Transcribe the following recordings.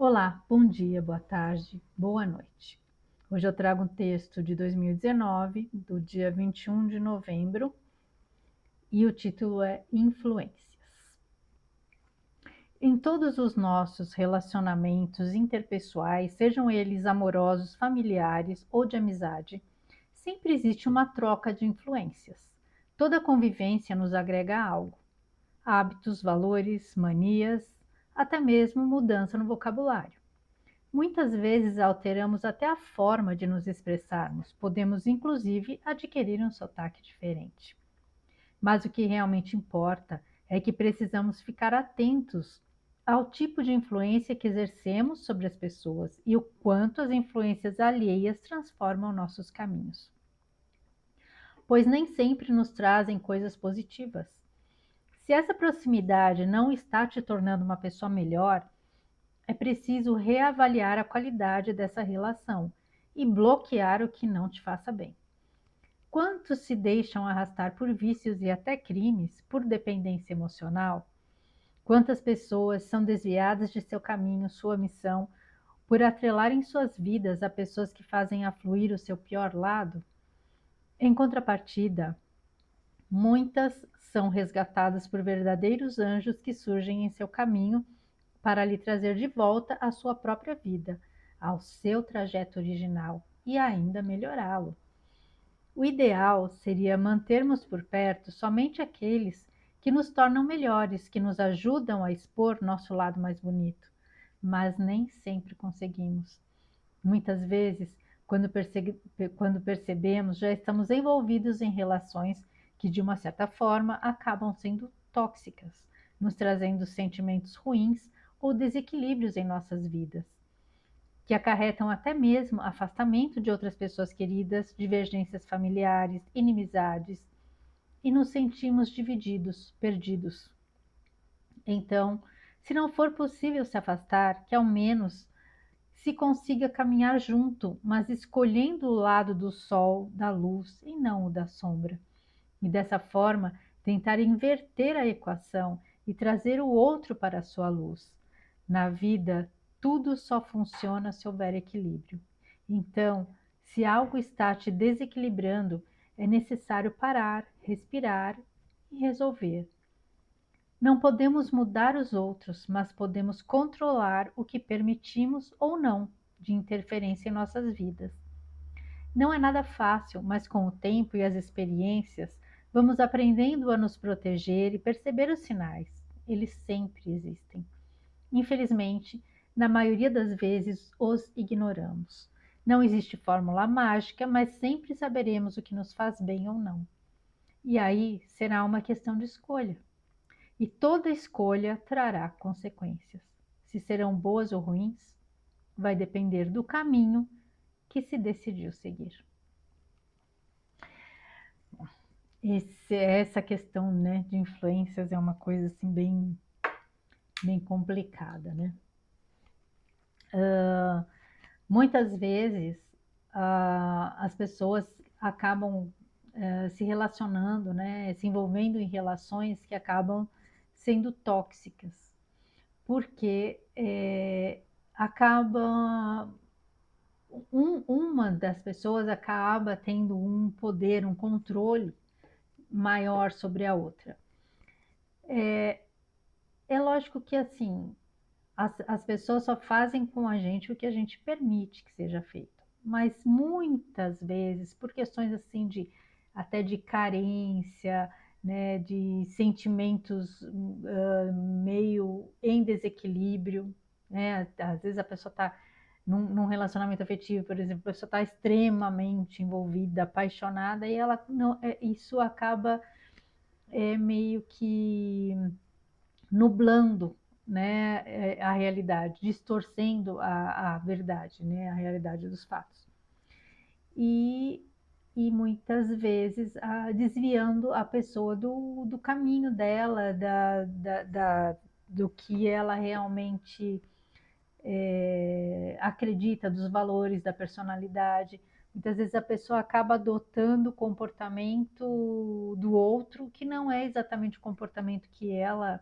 Olá, bom dia, boa tarde, boa noite. Hoje eu trago um texto de 2019, do dia 21 de novembro, e o título é Influências. Em todos os nossos relacionamentos interpessoais, sejam eles amorosos, familiares ou de amizade, sempre existe uma troca de influências. Toda convivência nos agrega algo: hábitos, valores, manias, até mesmo mudança no vocabulário. Muitas vezes alteramos até a forma de nos expressarmos, podemos inclusive adquirir um sotaque diferente. Mas o que realmente importa é que precisamos ficar atentos ao tipo de influência que exercemos sobre as pessoas e o quanto as influências alheias transformam nossos caminhos. Pois nem sempre nos trazem coisas positivas. Se essa proximidade não está te tornando uma pessoa melhor, é preciso reavaliar a qualidade dessa relação e bloquear o que não te faça bem. Quantos se deixam arrastar por vícios e até crimes por dependência emocional? Quantas pessoas são desviadas de seu caminho, sua missão, por atrelarem suas vidas a pessoas que fazem afluir o seu pior lado? Em contrapartida, muitas são resgatadas por verdadeiros anjos que surgem em seu caminho para lhe trazer de volta à sua própria vida, ao seu trajeto original e ainda melhorá-lo. O ideal seria mantermos por perto somente aqueles que nos tornam melhores, que nos ajudam a expor nosso lado mais bonito, mas nem sempre conseguimos. Muitas vezes, quando percebemos, já estamos envolvidos em relações que, de uma certa forma, acabam sendo tóxicas, nos trazendo sentimentos ruins ou desequilíbrios em nossas vidas, que acarretam até mesmo afastamento de outras pessoas queridas, divergências familiares, inimizades, e nos sentimos divididos, perdidos. Então, se não for possível se afastar, que ao menos se consiga caminhar junto, mas escolhendo o lado do sol, da luz e não o da sombra. E dessa forma, tentar inverter a equação e trazer o outro para a sua luz. Na vida, tudo só funciona se houver equilíbrio. Então, se algo está te desequilibrando, é necessário parar, respirar e resolver. Não podemos mudar os outros, mas podemos controlar o que permitimos ou não de interferência em nossas vidas. Não é nada fácil, mas com o tempo e as experiências, vamos aprendendo a nos proteger e perceber os sinais. Eles sempre existem. Infelizmente, na maioria das vezes, os ignoramos. Não existe fórmula mágica, mas sempre saberemos o que nos faz bem ou não. E aí será uma questão de escolha. E toda escolha trará consequências. Se serão boas ou ruins, vai depender do caminho que se decidiu seguir. Essa questão, né, de influências é uma coisa assim bem complicada, né? Muitas vezes as pessoas acabam se relacionando, né, se envolvendo em relações que acabam sendo tóxicas, porque uma das pessoas acaba tendo um poder, um controle maior sobre a outra. É lógico que assim, as pessoas só fazem com a gente o que a gente permite que seja feito. Mas muitas vezes, por questões assim até de carência, né, de sentimentos meio em desequilíbrio, né? Às vezes a pessoa está num relacionamento afetivo, por exemplo, a pessoa está extremamente envolvida, apaixonada, e ela não, isso acaba meio que nublando, né, a realidade, distorcendo a verdade, né, a realidade dos fatos. E muitas vezes desviando a pessoa do caminho dela, do que ela realmente acredita, dos valores, da personalidade. Muitas vezes a pessoa acaba adotando o comportamento do outro que não é exatamente o comportamento que ela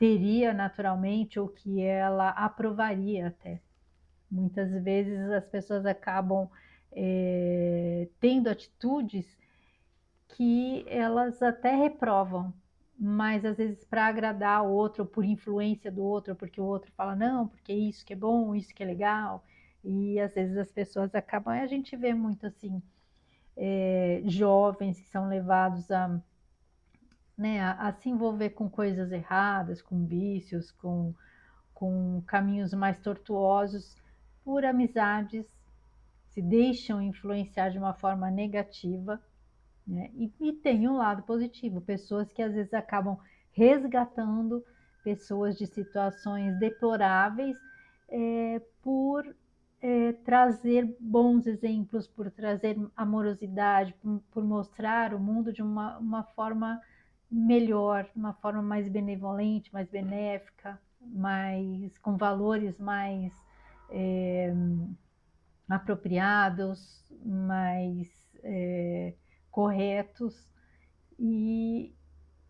teria naturalmente ou que ela aprovaria até. Muitas vezes as pessoas acabam tendo atitudes que elas até reprovam, mas às vezes para agradar o outro, por influência do outro, porque o outro fala não, porque isso que é bom, isso que é legal, e às vezes as pessoas acabam, a gente vê muito assim, jovens que são levados né, a se envolver com coisas erradas, com vícios, com caminhos mais tortuosos, por amizades, se deixam influenciar de uma forma negativa, né? E tem um lado positivo, pessoas que às vezes acabam resgatando pessoas de situações deploráveis por trazer bons exemplos, por trazer amorosidade, por mostrar o mundo de uma forma melhor, uma forma mais benevolente, mais benéfica, mais com valores mais é, apropriados, mais corretos. E,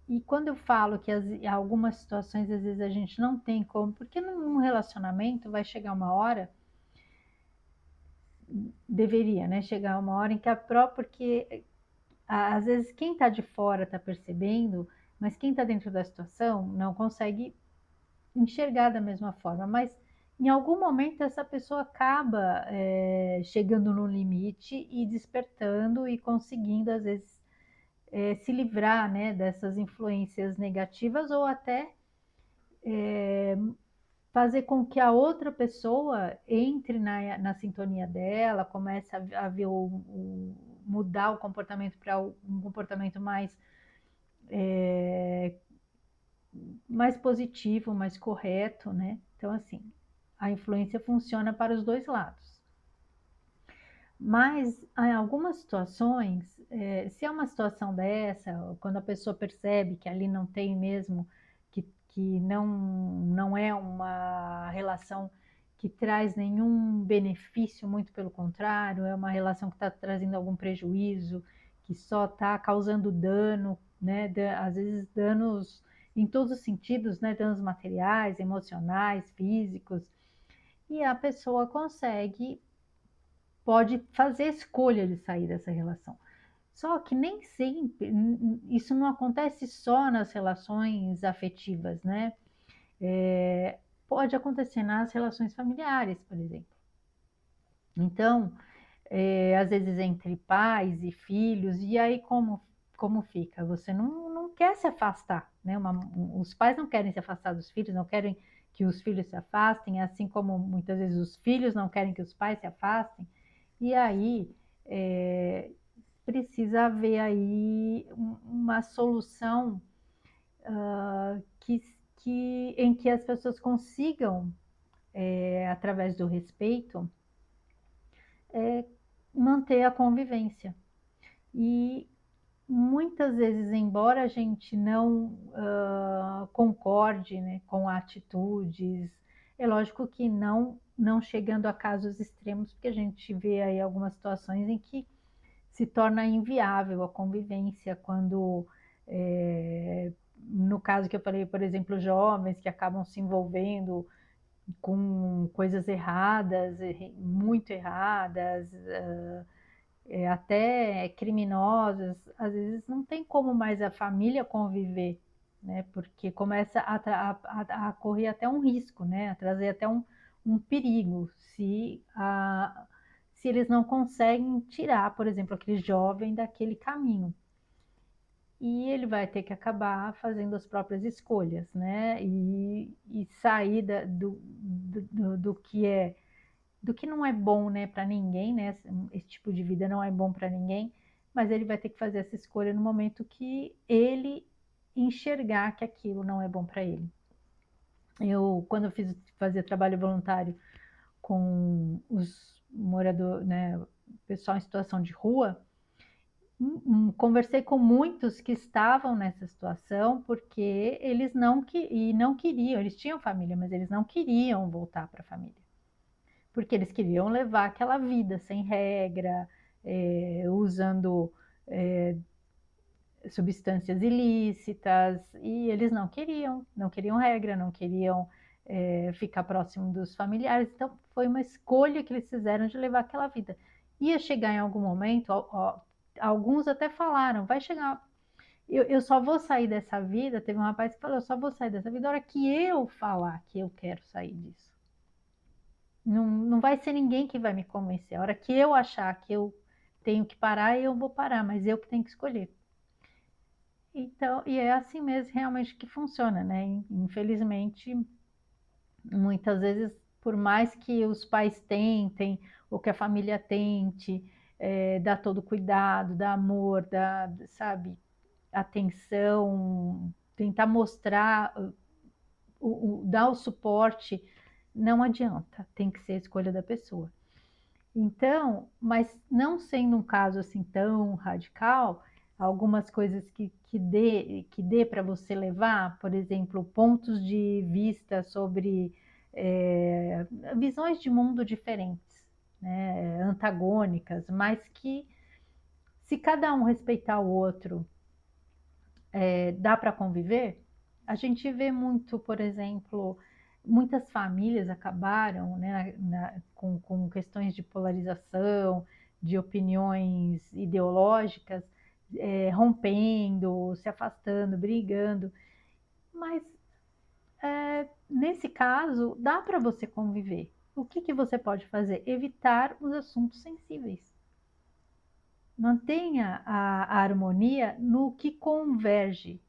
e quando eu falo que algumas situações às vezes a gente não tem como, porque num relacionamento vai chegar uma hora, deveria, né? Chegar uma hora em que a própria, porque às vezes quem está de fora está percebendo, mas quem está dentro da situação não consegue enxergar da mesma forma. Mas em algum momento essa pessoa acaba chegando no limite e despertando e conseguindo, às vezes, se livrar, né, dessas influências negativas ou até fazer com que a outra pessoa entre na sintonia dela, comece a ver mudar o comportamento para um comportamento mais positivo, mais correto, né? Então, assim, a influência funciona para os dois lados. Mas em algumas situações, se é uma situação dessa, quando a pessoa percebe que ali não tem mesmo, que não é uma relação que traz nenhum benefício, muito pelo contrário, é uma relação que está trazendo algum prejuízo, que só está causando dano, né? Às vezes danos em todos os sentidos, né? Danos materiais, emocionais, físicos, e a pessoa pode fazer a escolha de sair dessa relação. Só que nem sempre, isso não acontece só nas relações afetivas, né? Pode acontecer nas relações familiares, por exemplo. Então, às vezes entre pais e filhos, e aí como fica? Você não quer se afastar, né? Os pais não querem se afastar dos filhos, não querem que os filhos se afastem, assim como muitas vezes os filhos não querem que os pais se afastem. E aí precisa haver aí uma solução que, em que as pessoas consigam, através do respeito, manter a convivência. E muitas vezes, embora a gente não concorde, né, com atitudes, é lógico que não chegando a casos extremos, porque a gente vê aí algumas situações em que se torna inviável a convivência, quando, no caso que eu falei, por exemplo, jovens que acabam se envolvendo com coisas erradas, muito erradas, até criminosas, às vezes não tem como mais a família conviver, né? Porque começa a correr até um risco, né? A trazer até um perigo se eles não conseguem tirar, por exemplo, aquele jovem daquele caminho. E ele vai ter que acabar fazendo as próprias escolhas, né? E sair do que não é bom, né, para ninguém, né? Esse tipo de vida não é bom para ninguém, mas ele vai ter que fazer essa escolha no momento que ele enxergar que aquilo não é bom para ele. Quando eu fazia trabalho voluntário com os moradores, né, pessoal em situação de rua, conversei com muitos que estavam nessa situação porque eles não queriam, eles tinham família, mas eles não queriam voltar para a família, porque eles queriam levar aquela vida sem regra, usando substâncias ilícitas, e eles não queriam regra, não queriam ficar próximo dos familiares, então foi uma escolha que eles fizeram de levar aquela vida. Ia chegar em algum momento, alguns até falaram, vai chegar, eu só vou sair dessa vida, teve um rapaz que falou, eu só vou sair dessa vida na hora que eu falar que eu quero sair disso. Não, não vai ser ninguém que vai me convencer, a hora que eu achar que eu tenho que parar, eu vou parar, mas eu que tenho que escolher. Então, e é assim mesmo realmente que funciona, né? Infelizmente, muitas vezes, por mais que os pais tentem, ou que a família tente, dar todo o cuidado, dar amor, dar, sabe, atenção, tentar mostrar, dar o suporte, não adianta, tem que ser a escolha da pessoa. Então, mas não sendo um caso assim tão radical, algumas coisas que dê para você levar, por exemplo, pontos de vista sobre é, visões de mundo diferentes, né, antagônicas, mas que se cada um respeitar o outro, dá para conviver. A gente vê muito, por exemplo, muitas famílias acabaram, né, com questões de polarização, de opiniões ideológicas, rompendo, se afastando, brigando. Mas nesse caso, dá para você conviver. O que, que você pode fazer? Evitar os assuntos sensíveis. Mantenha a harmonia no que converge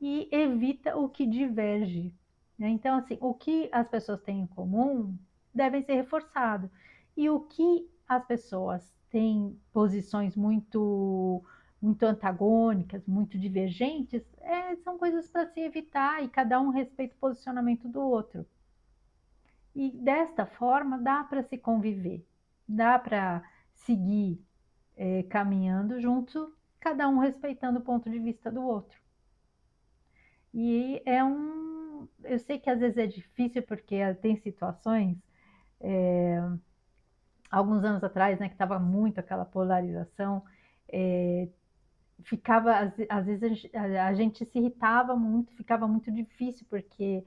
e evita o que diverge, né? Então, assim, o que as pessoas têm em comum devem ser reforçado. E o que as pessoas têm posições muito antagônicas, muito divergentes, são coisas para se evitar e cada um respeita o posicionamento do outro. E desta forma dá para se conviver, dá para seguir caminhando junto, cada um respeitando o ponto de vista do outro. E eu sei que às vezes é difícil porque tem situações, alguns anos atrás, né, que estava muito aquela polarização, é, ficava, às vezes a gente se irritava muito, ficava muito difícil porque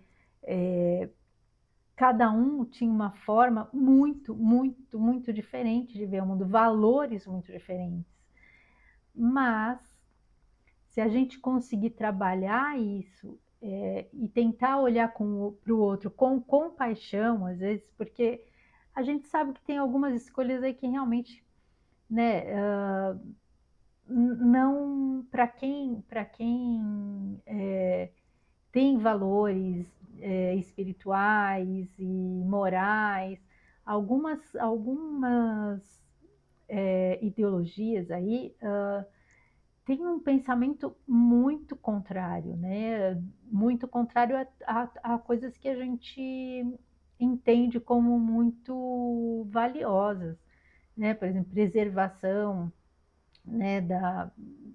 cada um tinha uma forma muito, muito, muito diferente de ver o mundo, valores muito diferentes. Mas se a gente conseguir trabalhar isso e tentar olhar para o outro com compaixão, às vezes, porque a gente sabe que tem algumas escolhas aí que realmente, né, não para quem tem valores espirituais e morais, algumas ideologias aí tem um pensamento muito contrário, né? Muito contrário a coisas que a gente entende como muito valiosas, né? Por exemplo, preservação, né?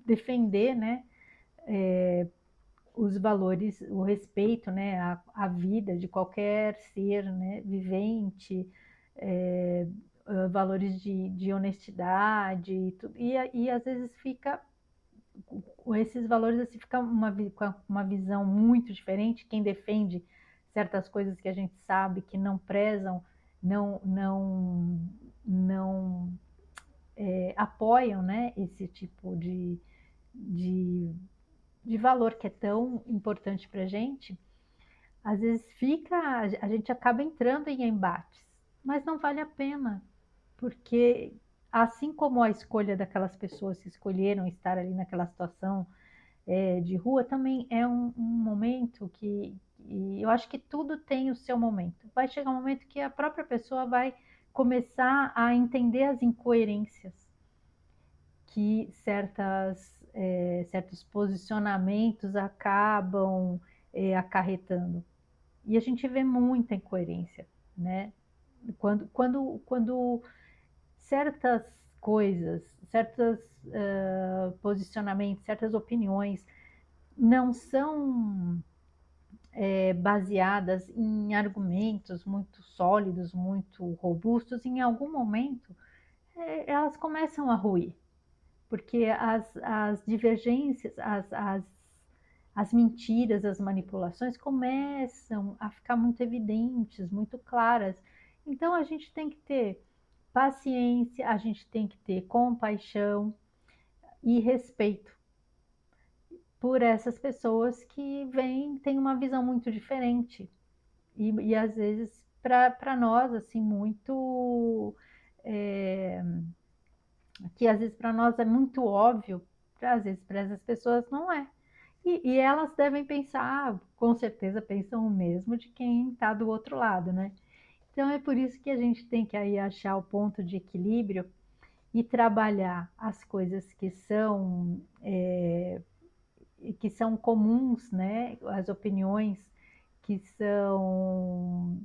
Defender, né? Os valores, o respeito, né? A vida de qualquer ser, né? Vivente, é, valores de honestidade e às vezes fica com esses valores assim fica com uma visão muito diferente. Quem defende certas coisas que a gente sabe que não prezam, não apoiam, né, esse tipo de, de valor que é tão importante para a gente, às vezes a gente acaba entrando em embates, mas não vale a pena, porque assim como a escolha daquelas pessoas que escolheram estar ali naquela situação de rua, também é um momento que eu acho que tudo tem o seu momento. Vai chegar um momento que a própria pessoa vai começar a entender as incoerências que certos posicionamentos acabam acarretando. E a gente vê muita incoerência, né? Quando certas coisas, certos posicionamentos, certas opiniões não são baseadas em argumentos muito sólidos, muito robustos, em algum momento elas começam a ruir. porque as divergências, as mentiras, as manipulações começam a ficar muito evidentes, muito claras. Então a gente tem que ter paciência, a gente tem que ter compaixão e respeito por essas pessoas que têm uma visão muito diferente. E às vezes, para nós, assim, muito. É, que às vezes para nós é muito óbvio, às vezes para essas pessoas não é. E elas devem pensar, com certeza pensam o mesmo de quem está do outro lado, né? Então é por isso que a gente tem que aí achar o ponto de equilíbrio e trabalhar as coisas que são comuns, né? As opiniões que são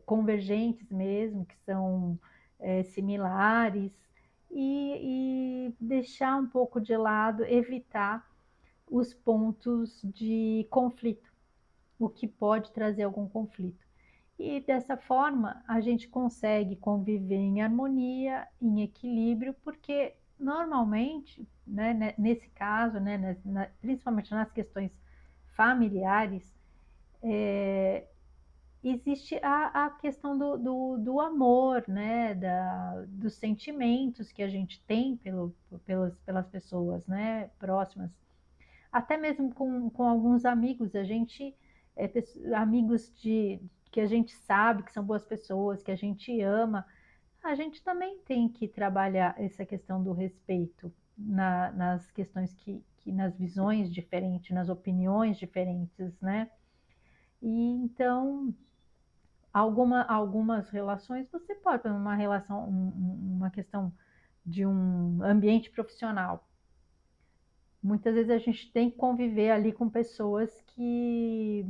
convergentes mesmo, que são similares, e deixar um pouco de lado, evitar os pontos de conflito, o que pode trazer algum conflito. E dessa forma a gente consegue conviver em harmonia, em equilíbrio, porque normalmente, né, nesse caso, né, principalmente nas questões familiares, existe a questão do amor, né, dos sentimentos que a gente tem pelas pessoas, né, próximas. Até mesmo com alguns amigos, amigos que a gente sabe que são boas pessoas, que a gente ama, a gente também tem que trabalhar essa questão do respeito nas questões nas visões diferentes, nas opiniões diferentes, né? E então, algumas relações você pode, por exemplo, uma questão de um ambiente profissional. Muitas vezes a gente tem que conviver ali com pessoas que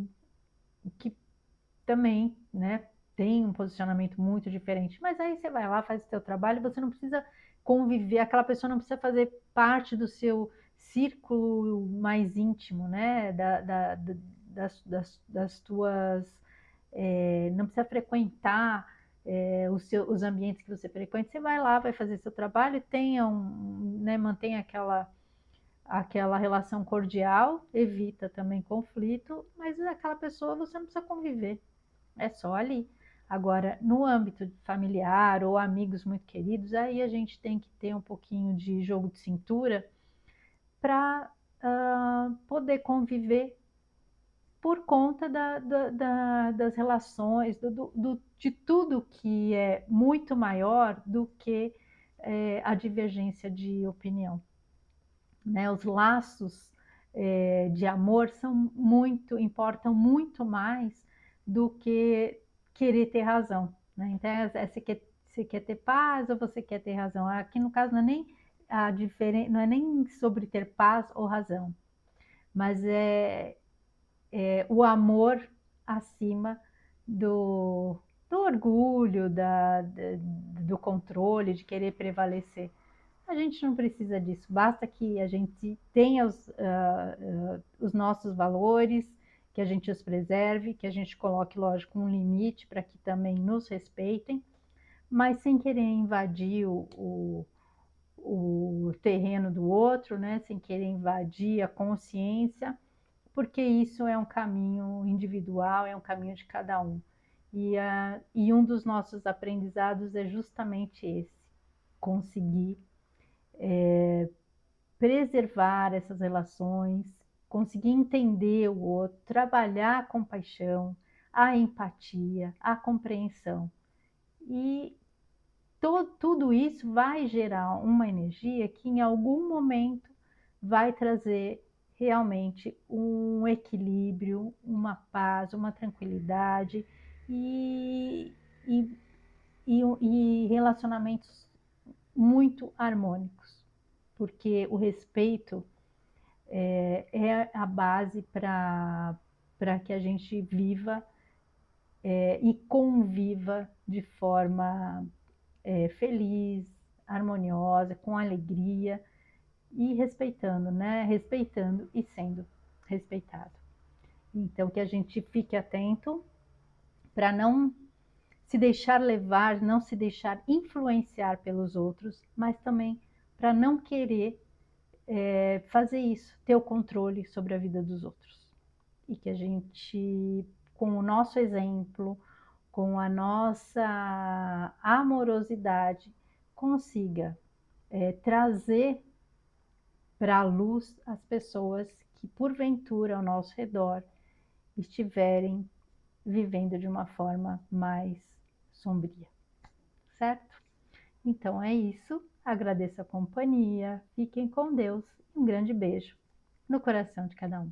também, né, têm um posicionamento muito diferente. Mas aí você vai lá, faz o seu trabalho, você não precisa conviver, aquela pessoa não precisa fazer parte do seu círculo mais íntimo, né, das tuas, não precisa frequentar os ambientes que você frequenta. Você vai lá, vai fazer seu trabalho, né, mantenha aquela relação cordial, evita também conflito, mas aquela pessoa você não precisa conviver, é só ali. Agora, no âmbito familiar ou amigos muito queridos, aí a gente tem que ter um pouquinho de jogo de cintura para poder conviver por conta das relações, de tudo que é muito maior do que a divergência de opinião, né? Os laços de amor importam muito mais do que querer ter razão, né? Então, você quer ter paz ou você quer ter razão? Aqui no caso não é nem não é nem sobre ter paz ou razão, mas é o amor acima do, do orgulho, do controle, de querer prevalecer. A gente não precisa disso, basta que a gente tenha os nossos valores, que a gente os preserve, que a gente coloque, lógico, um limite para que também nos respeitem, mas sem querer invadir o terreno do outro, né? Sem querer invadir a consciência, porque isso é um caminho individual, é um caminho de cada um. E um dos nossos aprendizados é justamente esse: conseguir preservar essas relações, conseguir entender o outro, trabalhar a compaixão, a empatia, a compreensão. E tudo isso vai gerar uma energia que em algum momento vai trazer realmente um equilíbrio, uma paz, uma tranquilidade e, e, e relacionamentos muito harmônicos, porque o respeito é a base para que a gente viva e conviva de forma feliz, harmoniosa, com alegria e respeitando, né? Respeitando e sendo respeitado. Então, que a gente fique atento para não se deixar levar, não se deixar influenciar pelos outros, mas também para não querer fazer isso, ter o controle sobre a vida dos outros. E que a gente, com o nosso exemplo, com a nossa amorosidade, consiga trazer para a luz as pessoas que porventura ao nosso redor estiverem vivendo de uma forma mais sombria, certo? Então é isso, agradeço a companhia, fiquem com Deus, um grande beijo no coração de cada um.